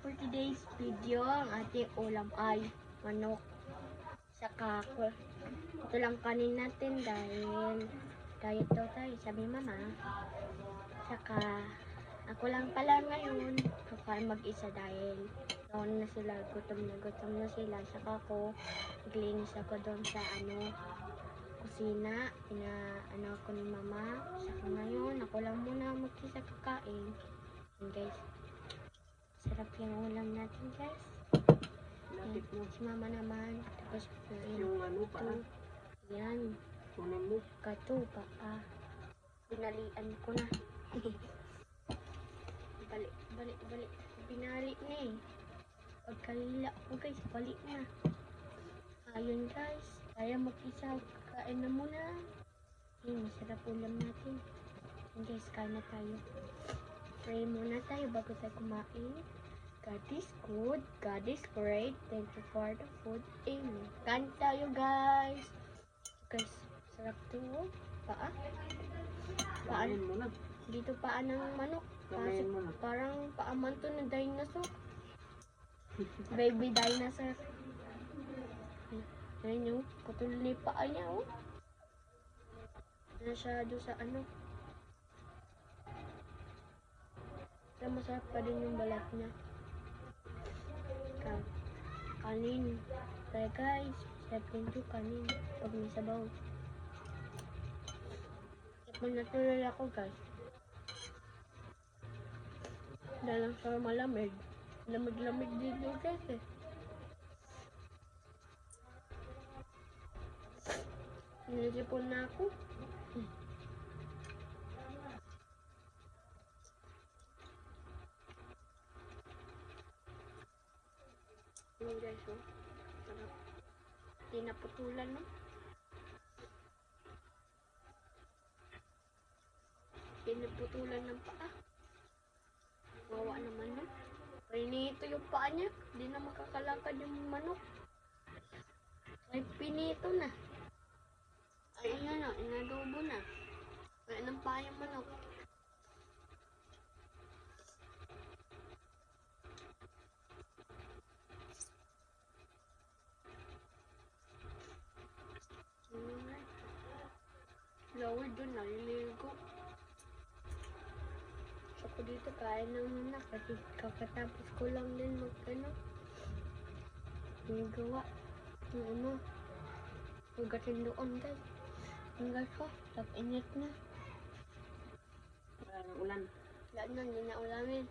for today's video, ang ating ulam ay manok. Saka ito lang kanin natin dahil diet daw tayo, sabi mama. Saka ako lang pala ngayon kakain mag-isa dahil noon na sila, gutom na sila. Saka ako naglinis ako doon sa kusina, ko ni mama. Saka ngayon ako lang muna mag-isa kakain. And guys, sarap yung ulam natin, guys. Lapit mo. Si mama naman. Tapos Yung ano pa? yan. Kunin mo. Kato pa. Binalian ko na. balik. Binali na eh. Pagkalila ko, guys, balik na. Ayun, guys. Kaya mag-isa. Kain na muna. Masarap ulam natin. And guys, kain na tayo. Pray muna tayo bago tayo kumain. God is good. God is great. Thank you for the food. Amen. Kain tayo, guys. Guys, sarap to. Paa. Paan. Kain mo na. Dito paa ng manok. Kain mo na. Parang paaman to ng dinosaur. Baby dinosaur. Ayan yung putol ni paa niya, oh. Nasyado sa masarap pa din yung balat niya. Kanin. Kaya guys, sarap din yung kanin pag may sabaw. Kapag natuloy ako, guys. Dahil sa malamig. Lamig-lamig dito, guys, eh. Nilisipon na ako. Yung guys, oh. Sarap. Di naputulan, no? Pinaputulan ng paa. Wawa naman, no? Pinito yung paa niya. Di na makakalakad yung manok. Ay, pinito na. Ay, inadobo na. Kaya ng paa yung manok. Lower doon na, nililigo. So, ako dito, kain na muna. Kasi kakatapos ko lang din gawa. Hugatin doon, guys. Hanggang ko, tag-init na. Ulan. Lahat na, hindi na ulamin.